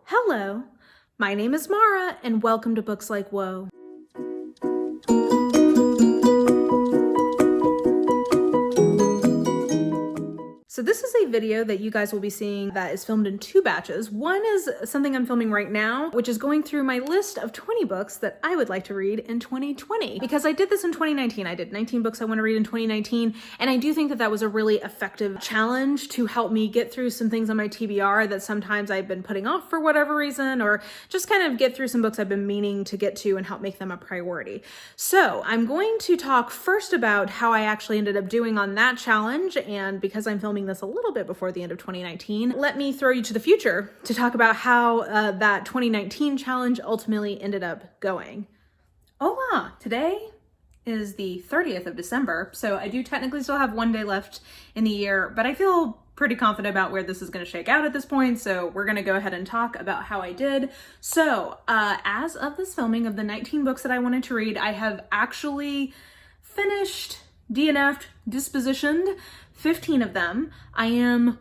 Hello, my name is Mara, and welcome to Books Like Whoa. So this is a video that you guys will be seeing that is filmed in two batches. One is something I'm filming right now, which is going through my list of 20 books that I would like to read in 2020. Because I did this in 2019. I did 19 books I want to read in 2019, and I do think that that was a really effective challenge to help me get through some things on my TBR that sometimes I've been putting off for whatever reason, or just kind of get through some books I've been meaning to get to and help make them a priority. So I'm going to talk first about how I actually ended up doing on that challenge, and because I'm filming this a little bit before the end of 2019, let me throw you to the future to talk about how that 2019 challenge ultimately ended up going. Hola! Today is the 30th of December, so I do technically still have one day left in the year, but I feel pretty confident about where this is going to shake out at this point, so we're going to go ahead and talk about how I did. So, as of this filming of the 19 books that I wanted to read, I have actually finished, DNF'd, dispositioned 15 of them. I am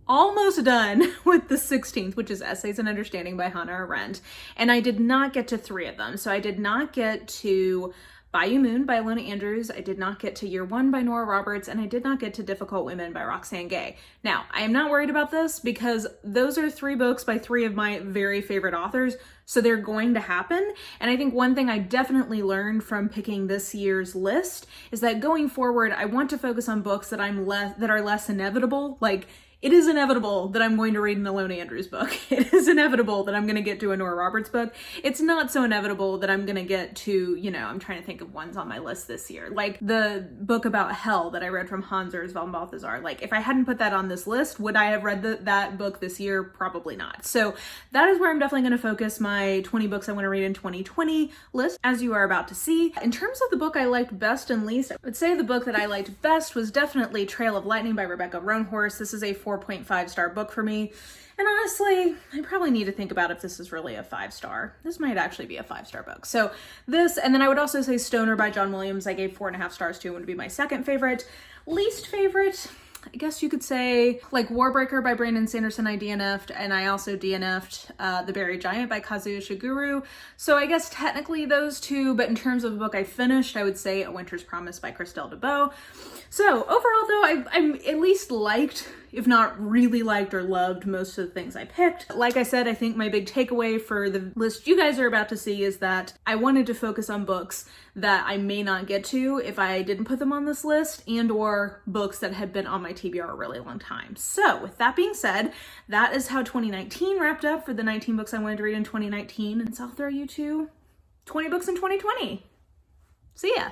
almost done with the 16th, which is Essays and Understanding by Hannah Arendt, and I did not get to 3 of them. So I did not get to Bayou Moon by Ilona Andrews, I did not get to Year One by Nora Roberts, and I did not get to Difficult Women by Roxane Gay. Now, I am not worried about this because those are 3 books by 3 of my very favorite authors, so they're going to happen. And I think one thing I definitely learned from picking this year's list is that going forward, I want to focus on books that are less inevitable. Like, it is inevitable that I'm going to read an Ilona Andrews book. It is inevitable that I'm going to get to a Nora Roberts book. It's not so inevitable that I'm going to get to, I'm trying to think of ones on my list this year. Like the book about hell that I read from Hans Urs von Balthasar. Like if I hadn't put that on this list, would I have read that book this year? Probably not. So that is where I'm definitely going to focus my 20 books I want to read in 2020 list, as you are about to see. In terms of the book I liked best and least, I would say the book that I liked best was definitely Trail of Lightning by Rebecca Roanhorse. This is a 4.5-star book for me. And honestly, I probably need to think about if this is really a 5-star. This might actually be a 5-star book. So this, and then I would also say Stoner by John Williams. I gave 4.5 stars to, and would be my second favorite. Least favorite, I guess you could say, like Warbreaker by Brandon Sanderson I DNF'd, and I also DNF'd The Buried Giant by Kazuo Ishiguro. So I guess technically those two, but in terms of a book I finished, I would say A Winter's Promise by Christelle DeBeau. So overall though, I'm at least liked, if not really liked or loved, most of the things I picked. Like I said, I think my big takeaway for the list you guys are about to see is that I wanted to focus on books that I may not get to if I didn't put them on this list, and or books that had been on my TBR a really long time. So with that being said, that is how 2019 wrapped up for the 19 books I wanted to read in 2019, and so I'll throw you to 20 books in 2020. See ya.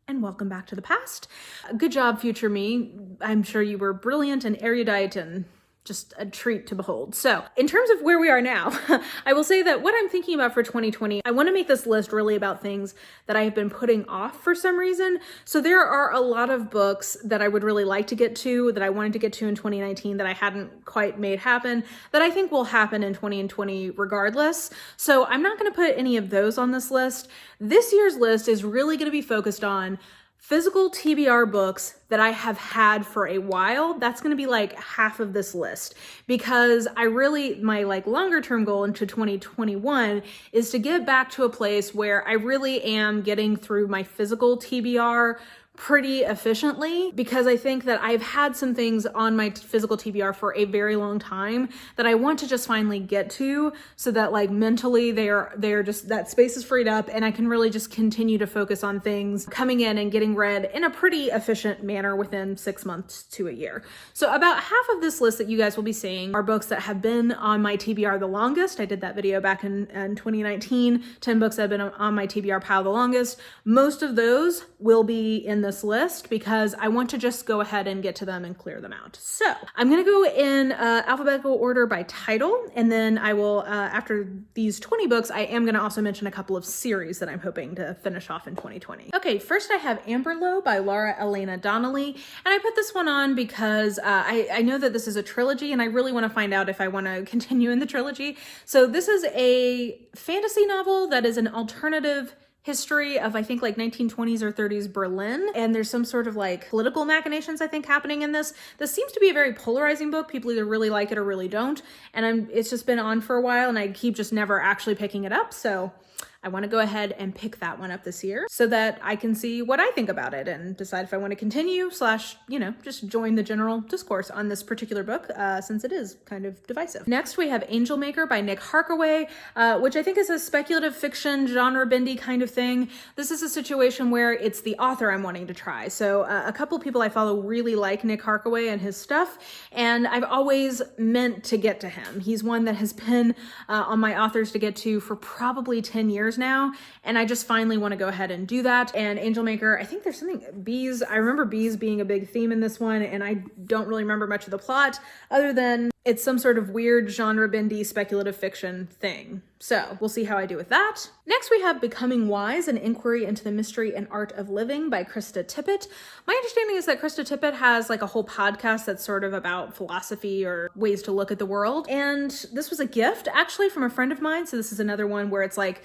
And welcome back to the past. Good job, future me. I'm sure you were brilliant and erudite and just a treat to behold. So in terms of where we are now, I will say that what I'm thinking about for 2020, I want to make this list really about things that I have been putting off for some reason. So there are a lot of books that I would really like to get to, that I wanted to get to in 2019 that I hadn't quite made happen, that I think will happen in 2020 regardless. So I'm not going to put any of those on this list. This year's list is really going to be focused on physical TBR books that I have had for a while. That's going to be like half of this list, because my longer term goal into 2021 is to get back to a place where I really am getting through my physical TBR pretty efficiently, because I think that I've had some things on my physical TBR for a very long time that I want to just finally get to, so that like mentally they're just, that space is freed up and I can really just continue to focus on things coming in and getting read in a pretty efficient manner within 6 months to a year. So about half of this list that you guys will be seeing are books that have been on my TBR the longest. I did that video back in 2019, 10 books that have been on my TBR pile the longest. Most of those will be in this list because I want to just go ahead and get to them and clear them out. So I'm going to go in alphabetical order by title, and then I will, after these 20 books, I am going to also mention a couple of series that I'm hoping to finish off in 2020. Okay, first I have Amberlow by Laura Elena Donnelly, and I put this one on because I know that this is a trilogy and I really want to find out if I want to continue in the trilogy. So this is a fantasy novel that is an alternative history of, I think, like 1920s or 30s Berlin. And there's some sort of like political machinations, I think, happening in this. This seems to be a very polarizing book. People either really like it or really don't. And it's just been on for a while and I keep just never actually picking it up. So I want to go ahead and pick that one up this year so that I can see what I think about it and decide if I want to continue / just join the general discourse on this particular book since it is kind of divisive. Next, we have Angel Maker by Nick Harkaway, which I think is a speculative fiction, genre bendy kind of thing. This is a situation where it's the author I'm wanting to try. So a couple people I follow really like Nick Harkaway and his stuff, and I've always meant to get to him. He's one that has been on my authors to get to for probably 10 years now, and I just finally want to go ahead and do that. And Angel Maker, I think there's something, bees, I remember bees being a big theme in this one, and I don't really remember much of the plot other than it's some sort of weird genre bendy speculative fiction thing. So we'll see how I do with that. Next we have Becoming Wise, an inquiry into the mystery and art of living by Krista Tippett. My understanding is that Krista Tippett has like a whole podcast that's sort of about philosophy or ways to look at the world. And this was a gift actually from a friend of mine. So this is another one where it's like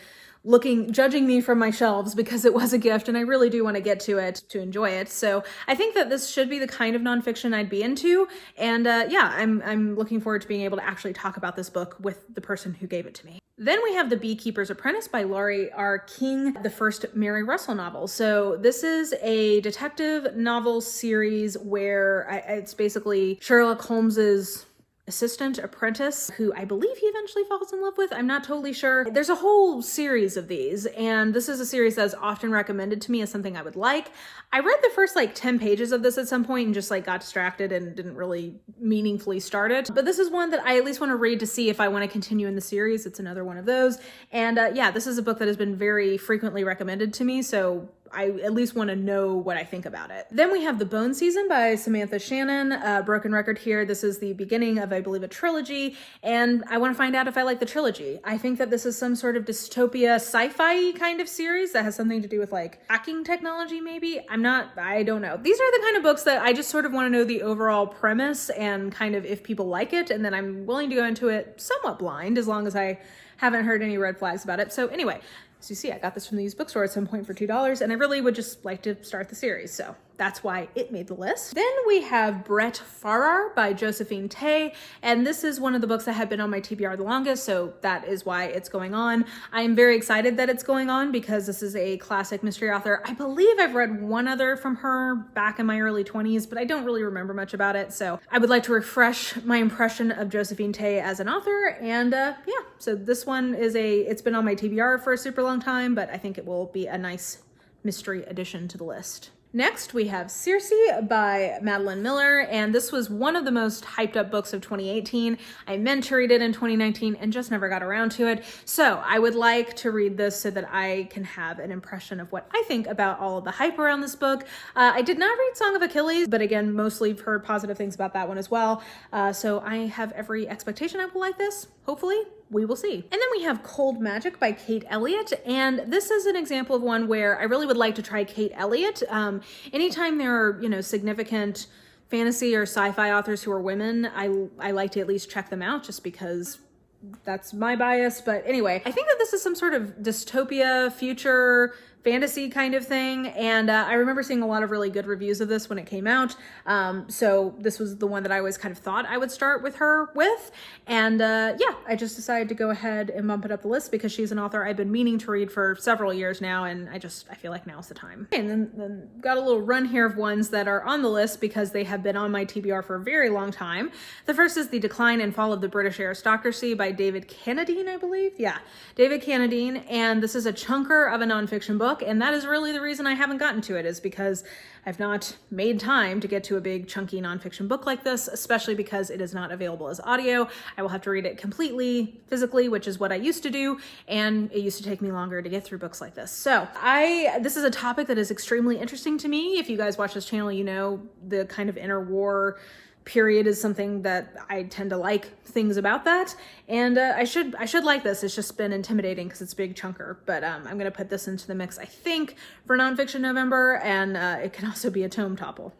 judging me from my shelves because it was a gift and I really do want to get to it to enjoy it. So I think that this should be the kind of nonfiction I'd be into. And yeah, I'm looking forward to being able to actually talk about this book with the person who gave it to me. Then we have The Beekeeper's Apprentice by Laurie R King, the first Mary Russell novel. So this is a detective novel series where it's basically Sherlock Holmes's assistant apprentice who I believe he eventually falls in love with. I'm not totally sure. There's a whole series of these, and this is a series that's often recommended to me as something I would like. I read the first like 10 pages of this at some point and just like got distracted and didn't really meaningfully start it. But this is one that I at least want to read to see if I want to continue in the series. It's another one of those. And yeah, this is a book that has been very frequently recommended to me, so I at least want to know what I think about it. Then we have The Bone Season by Samantha Shannon. Broken record here. This is the beginning of, I believe, a trilogy, and I want to find out if I like the trilogy. I think that this is some sort of dystopia sci-fi kind of series that has something to do with like hacking technology, maybe. I don't know. These are the kind of books that I just sort of want to know the overall premise and kind of if people like it, and then I'm willing to go into it somewhat blind as long as I haven't heard any red flags about it. So anyway, as you see, I got this from the used bookstore at some point for $2, and I really would just like to start the series, so that's why it made the list. Then we have BRAT FARRAR by Josephine, and this is one of the books that have been on my TBR the longest, so that is why it's going on. I am very excited that it's going on because this is a classic mystery author. I believe I've read one other from her back in my early 20s, but I don't really remember much about it, so I would like to refresh my impression of Josephine as an author, and yeah, so this one is it's been on my TBR for a super long time, but I think it will be a nice mystery addition to the list. Next, we have Circe by Madeline Miller, and this was one of the most hyped up books of 2018. I meant to read it in 2019 and just never got around to it. So I would like to read this so that I can have an impression of what I think about all of the hype around this book. I did not read Song of Achilles, but again, mostly heard positive things about that one as well. So I have every expectation I will like this, hopefully. We will see. And then we have Cold Magic by Kate Elliot, and this is an example of one where I really would like to try Kate Elliot. Anytime there are, significant fantasy or sci-fi authors who are women, I like to at least check them out just because that's my bias. But anyway, I think that this is some sort of dystopia, future fantasy kind of thing, and I remember seeing a lot of really good reviews of this when it came out, so this was the one that I always kind of thought I would start with her with, and yeah, I just decided to go ahead and bump it up the list because she's an author I've been meaning to read for several years now, and I feel like now's the time. And then got a little run here of ones that are on the list because they have been on my TBR for a very long time. The first is The Decline and Fall of the British Aristocracy by David Cannadine, I believe. Yeah, David Cannadine, and this is a chunker of a nonfiction book, and that is really the reason I haven't gotten to it, is because I've not made time to get to a big chunky nonfiction book like this, especially because it is not available as audio. I will have to read it completely physically, which is what I used to do, and it used to take me longer to get through books like this. So this is a topic that is extremely interesting to me. If you guys watch this channel, you know the kind of interwar period is something that I tend to like things about that, and I should like this. It's just been intimidating because it's a big chunker, but I'm gonna put this into the mix, I think, for Nonfiction November, and it can also be a tome topple.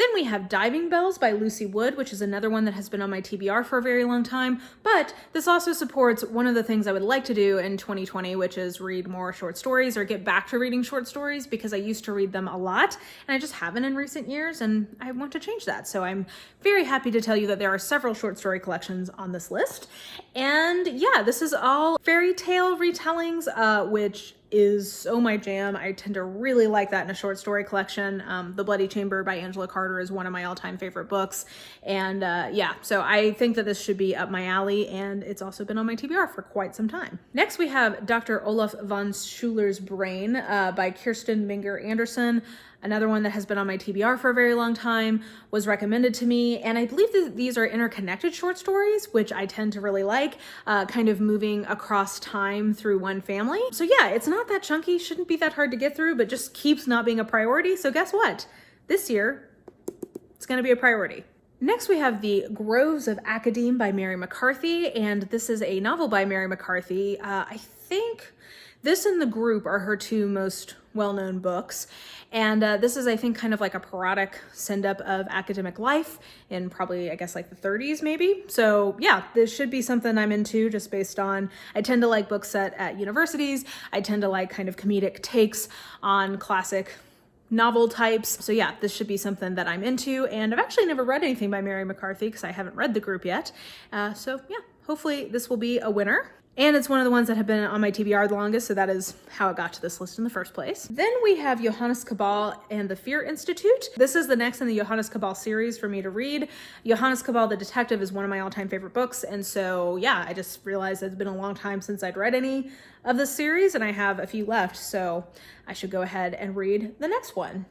Then we have Diving Bells by Lucie Wood, which is another one that has been on my TBR for a very long time, but this also supports one of the things I would like to do in 2020, which is read more short stories or get back to reading short stories, because I used to read them a lot and I just haven't in recent years, and I want to change that. So I'm very happy to tell you that there are several short story collections on this list. And yeah, this is all fairy tale retellings, which is so my jam. I tend to really like that in a short story collection. The Bloody Chamber by Angela Carter is one of my all-time favorite books. And yeah, so I think that this should be up my alley, and it's also been on my TBR for quite some time. Next, we have Dr. Olaf von Schulers' Brain by Kirsten Menger-Anderson. Another one that has been on my TBR for a very long time, was recommended to me, and I believe that these are interconnected short stories, which I tend to really like, kind of moving across time through one family. So yeah, it's not that chunky, shouldn't be that hard to get through, but just keeps not being a priority. So guess what? This year, it's gonna be a priority. Next, we have The Groves of ACADEME by Mary McCarthy, and this is a novel by Mary McCarthy. I think this and The Group are her two most well-known books. And this is, I think, kind of like a parodic send-up of academic life in probably, I guess, like the 30s maybe. So yeah, this should be something I'm into, just based on, I tend to like books set at universities. I tend to like kind of comedic takes on classic novel types. So yeah, this should be something that I'm into. And I've actually never read anything by Mary McCarthy because I haven't read The Group yet. So yeah, hopefully this will be a winner. And it's one of the ones that have been on my TBR the longest, so that is how it got to this list in the first place. Then we have Johannes Cabal and the Fear Institute. This is the next in the Johannes Cabal series for me to read. Johannes Cabal, the Detective, is one of my all-time favorite books, and so yeah, I just realized it's been a long time since I'd read any of this series, and I have a few left, so I should go ahead and read the next one.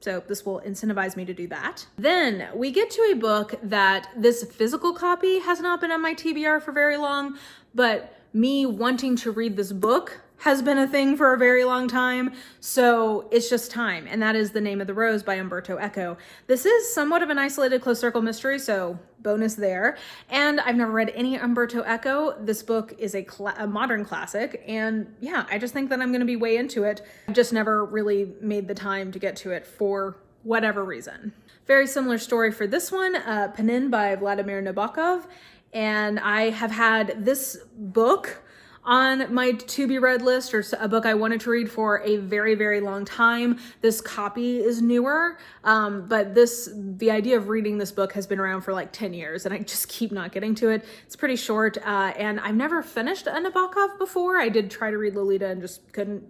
So this will incentivize me to do that. Then we get to a book that this physical copy has not been on my TBR for very long, but me wanting to read this book has been a thing for a very long time, so it's just time, and that is The Name of the Rose by Umberto Eco. This is somewhat of an isolated closed circle mystery, so bonus there. And I've never read any Umberto Eco. This book is a modern classic, and yeah, I just think that I'm gonna be way into it. I've just never really made the time to get to it for whatever reason. Very similar story for this one, PNIN by Vladimir Nabokov. And I have had this book on my to-be-read list, or a book I wanted to read for a very, very long time. This copy is newer, but the idea of reading this book has been around for like 10 years, and I just keep not getting to it. It's pretty short, and I've never finished a Nabokov before. I did try to read Lolita and just couldn't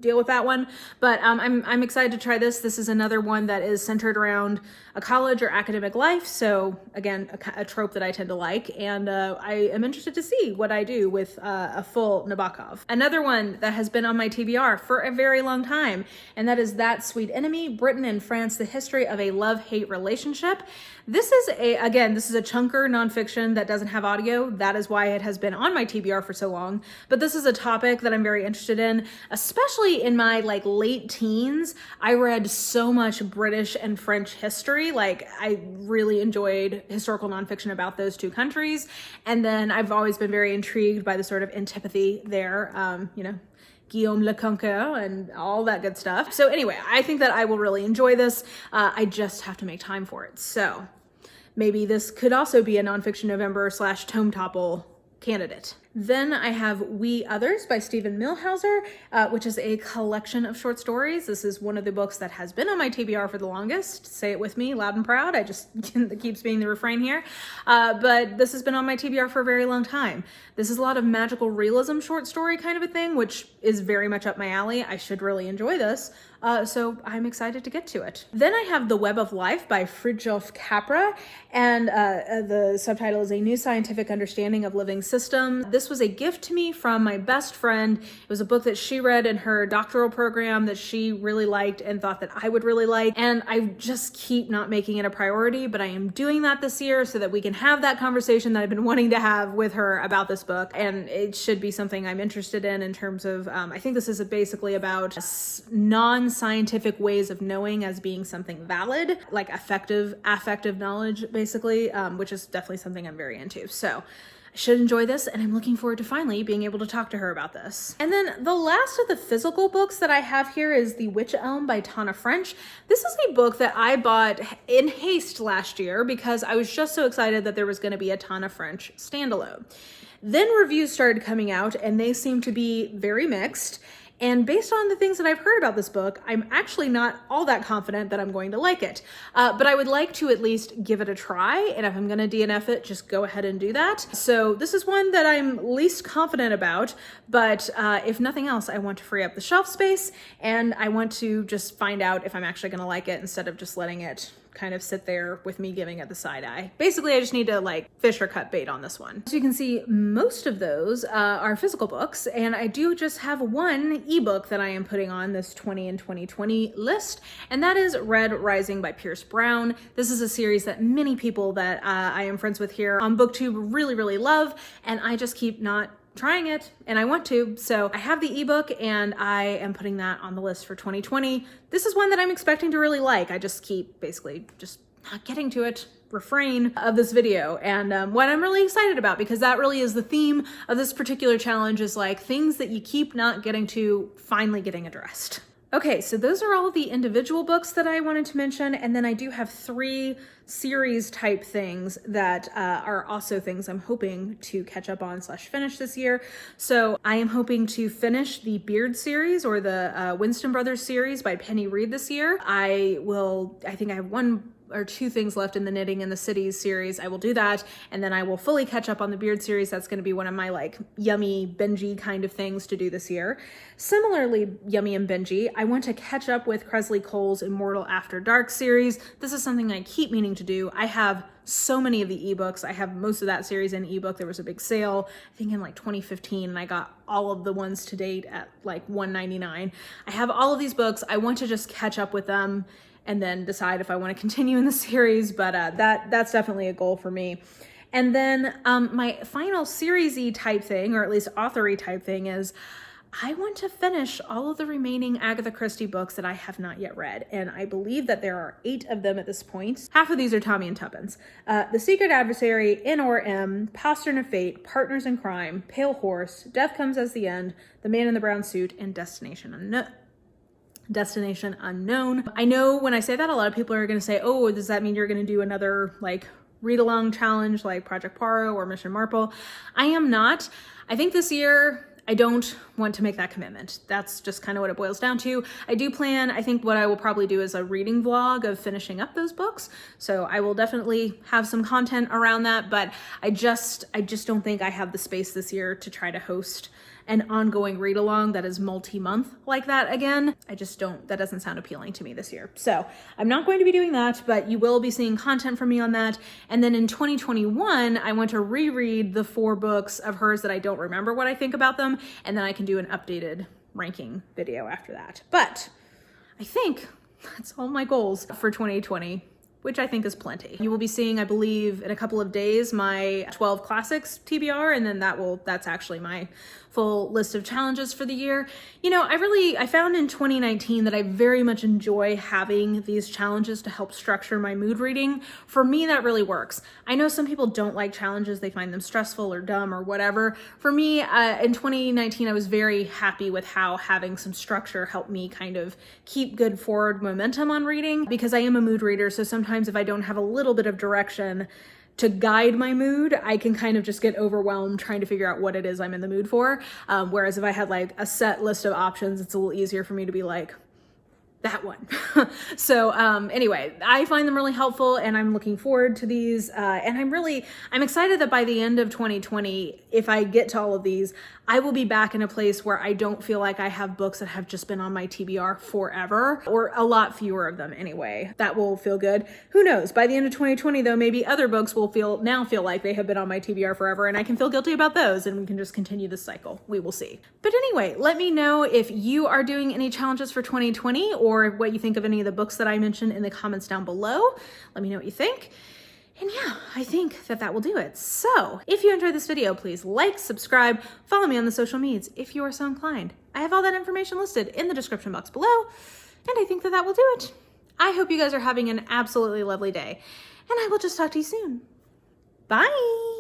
deal with that one, but I'm excited to try this. This is another one that is centered around a college or academic life, so again, a trope that I tend to like, and I am interested to see what I do with a full Nabokov. Another one that has been on my TBR for a very long time, and that is That Sweet Enemy, Britain and France, The History of a Love-Hate Relationship. This is a chunker nonfiction that doesn't have audio. That is why it has been on my TBR for so long, but this is a topic that I'm very interested in, especially in my like late teens. I read so much British and French history. Like, I really enjoyed historical nonfiction about those two countries. And then I've always been very intrigued by the sort of antipathy there, you know, Guillaume le Conqueror and all that good stuff. So anyway, I think that I will really enjoy this. I just have to make time for it. So maybe this could also be a Nonfiction November / Tome Topple candidate. Then I have We Others by Stephen Millhauser, which is a collection of short stories. This is one of the books that has been on my TBR for the longest. Say it with me, loud and proud. It keeps being the refrain here. But this has been on my TBR for a very long time. This is a lot of magical realism short story kind of a thing, which is very much up my alley. I should really enjoy this. So I'm excited to get to it. Then I have The Web of Life by Fritjof Capra, and the subtitle is A New Scientific Understanding of Living Systems. This was a gift to me from my best friend. It was a book that she read in her doctoral program that she really liked and thought that I would really like, and I just keep not making it a priority, but I am doing that this year so that we can have that conversation that I've been wanting to have with her about this book, and it should be something I'm interested in terms of, I think this is basically about non-scientific ways of knowing as being something valid, like affective knowledge, basically, which is definitely something I'm very into. So I should enjoy this, and I'm looking forward to finally being able to talk to her about this. And then the last of the physical books that I have here is The Witch Elm by Tana French. This is a book that I bought in haste last year because I was just so excited that there was going to be a Tana French standalone. Then reviews started coming out, and they seemed to be very mixed. And based on the things that I've heard about this book, I'm actually not all that confident that I'm going to like it. But I would like to at least give it a try. And if I'm going to DNF it, just go ahead and do that. So this is one that I'm least confident about. But if nothing else, I want to free up the shelf space. And I want to just find out if I'm actually going to like it instead of just letting it kind of sit there with me giving it the side eye. Basically, I just need to like fish or cut bait on this one. So you can see most of those are physical books, and I do just have one ebook that I am putting on this 20 in 2020 list, and that is Red Rising by Pierce Brown. This is a series that many people that I am friends with here on BookTube really, really love, and I just keep not trying it, and I want to. So I have the ebook, and I am putting that on the list for 2020. This is one that I'm expecting to really like. I just keep basically just not getting to it. Refrain of this video, and what I'm really excited about, because that really is the theme of this particular challenge, is like things that you keep not getting to finally getting addressed. Okay, so those are all the individual books that I wanted to mention, and then I do have 3 series type things that are also things I'm hoping to catch up on / finish this year. So I am hoping to finish the Beard series, or the Winston Brothers series by Penny Reed this year. I think I have 1 or 2 things left in the Knitting in the Cities series. I will do that, and then I will fully catch up on the Beard series. That's going to be one of my like yummy, bingey kind of things to do this year. Similarly, yummy and bingey, I want to catch up with Kresley Cole's Immortal After Dark series. This is something I keep meaning to do. I have so many of the ebooks. I have most of that series in ebook. There was a big sale, I think in like 2015, and I got all of the ones to date at like $1.99. I have all of these books. I want to just catch up with them and then decide if I want to continue in the series, but that's definitely a goal for me. And then my final series-y type thing, or at least author-y type thing, is I want to finish all of the remaining Agatha Christie books that I have not yet read, and I believe that there are 8 of them at this point. Half of these are Tommy and Tuppence. The Secret Adversary, In or M, Postern of Fate, Partners in Crime, Pale Horse, Death Comes as the End, The Man in the Brown Suit, and Destination Unknown. I know when I say that, a lot of people are going to say, oh, does that mean you're going to do another like read-along challenge like Project Poirot or Mission Marple? I am not. I think this year I don't want to make that commitment. That's just kind of what it boils down to. I do plan, I think what I will probably do is a reading vlog of finishing up those books. So I will definitely have some content around that, but I just don't think I have the space this year to try to host an ongoing read along that is multi-month like that again. That doesn't sound appealing to me this year. So I'm not going to be doing that, but you will be seeing content from me on that. And then in 2021, I want to reread the 4 books of hers that I don't remember what I think about them. And then I can do an updated ranking video after that. But I think that's all my goals for 2020. Which I think is plenty. You will be seeing, I believe, in a couple of days, my 12 classics TBR, and then that's actually my full list of challenges for the year. You know, I found in 2019 that I very much enjoy having these challenges to help structure my mood reading. For me, that really works. I know some people don't like challenges, they find them stressful or dumb or whatever. For me, in 2019, I was very happy with how having some structure helped me kind of keep good forward momentum on reading, because I am a mood reader, so sometimes if I don't have a little bit of direction to guide my mood, I can kind of just get overwhelmed trying to figure out what it is I'm in the mood for. Whereas if I had like a set list of options, it's a little easier for me to be like, that one. So anyway, I find them really helpful, and I'm looking forward to these. And I'm excited that by the end of 2020, if I get to all of these, I will be back in a place where I don't feel like I have books that have just been on my TBR forever, or a lot fewer of them anyway. That will feel good. Who knows? By the end of 2020 though, maybe other books will feel like they have been on my TBR forever, and I can feel guilty about those, and we can just continue this cycle. We will see. But anyway, let me know if you are doing any challenges for 2020, or what you think of any of the books that I mentioned in the comments down below. Let me know what you think. And yeah, I think that will do it. So if you enjoyed this video, please like, subscribe, follow me on the social medias if you are so inclined. I have all that information listed in the description box below, and I think that will do it. I hope you guys are having an absolutely lovely day, and I will just talk to you soon. Bye.